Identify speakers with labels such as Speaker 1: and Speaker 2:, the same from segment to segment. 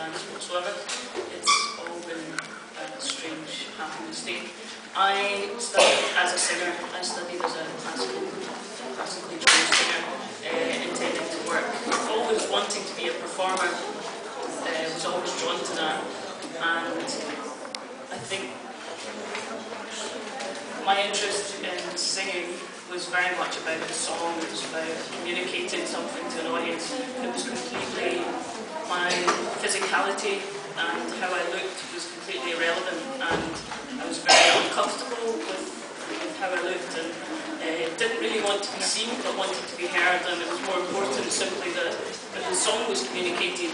Speaker 1: dance whatsoever. It's all been a strange, happy mistake. I studied as a singer. I studied as a classically trained singer, intending to work. Always wanting to be a performer, was always drawn to that, and I think my interest in singing was very much about the song. It was about communicating something to an audience. It was completely, my physicality and how I looked was completely irrelevant, and I was very uncomfortable with how I looked, and didn't really want to be seen but wanted to be heard, and it was more important simply that the song was communicated,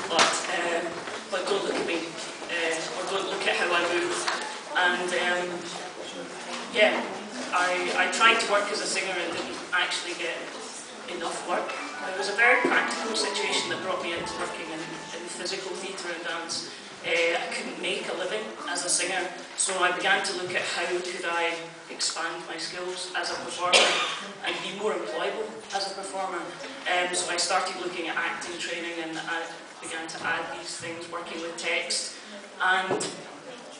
Speaker 1: but don't look at me, or don't look at how I move. And yeah, I tried to work as a singer and didn't actually get enough work. It was a very practical situation that brought me into working in physical theatre and dance. I couldn't make a living as a singer, so I began to look at how could I expand my skills as a performer and be more employable as a performer. So I started looking at acting training, and I began to add these things, working with text. And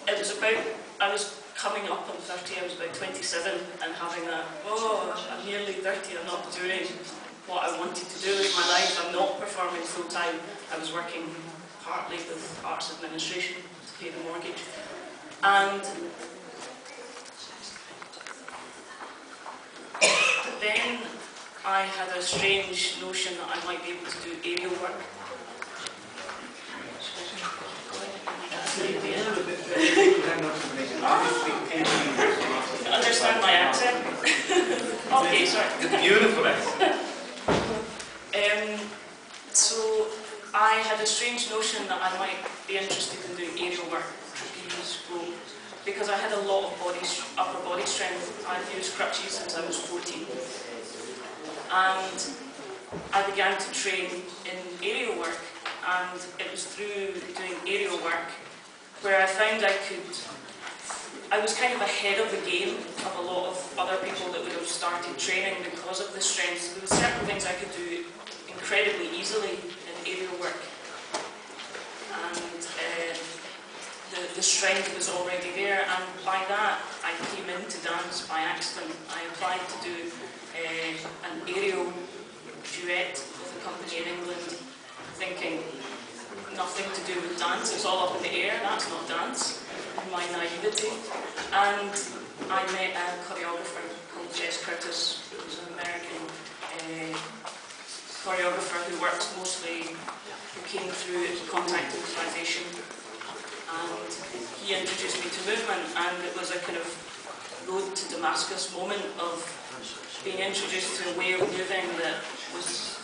Speaker 1: it was about, I was coming up on 30, I was about 27, and having a, oh, I'm nearly 30, I'm not doing what I wanted to do with my life, I'm not performing full time. I was working partly with arts administration to pay the mortgage. And then I had a strange notion that I might be able to do aerial work. Understand my accent? Okay, sorry.
Speaker 2: It's a beautiful accent.
Speaker 1: So I had a strange notion that I might be interested in doing aerial work, trapeze, rope, because I had a lot of upper body strength. I'd used crutches since I was 14. And I began to train in aerial work, and it was through doing aerial work where I found I was kind of ahead of the game of a lot of other people that would have started training because of the strengths. There were certain things I could do incredibly easily in aerial work, and the strength was already there, and by that I came into dance by accident. I applied to do an aerial duet with a company in England, thinking nothing to do with dance, it's all up in the air, that's not dance, in my naivety. And I met a choreographer called Jess Curtis, who's an American choreographer who works mostly, who came through contact improvisation, and he introduced me to movement, and it was a kind of road to Damascus moment of being introduced to a way of moving that was,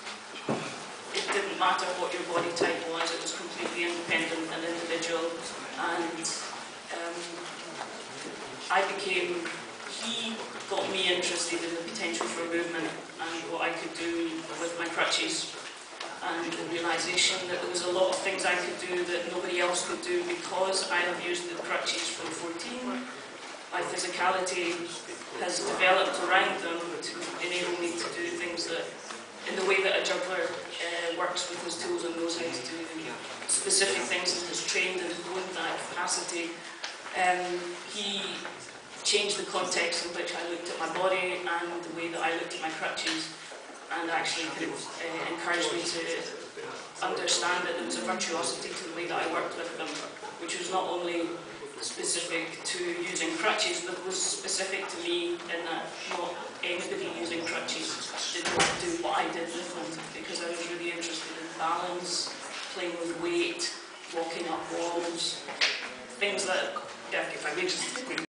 Speaker 1: it didn't matter what your body type was, it was completely independent and individual. And he got me interested in the potential for movement and what I could do with my crutches, and the realisation that there was a lot of things I could do that nobody else could do because I have used the crutches from 14. My physicality has developed around them to enable me to do things that, in the way that a juggler works with his tools and knows how to do specific things and has trained and honed that capacity. He changed the context in which I looked at my body and the way that I looked at my crutches, and actually kind of encouraged me to understand that there was a virtuosity to the way that I worked with them, which was not only specific to using crutches, but was specific to me in that not anybody using crutches did not do what I did with them, because I was really interested in balance, playing with weight, walking up walls, things that, yeah, if I may just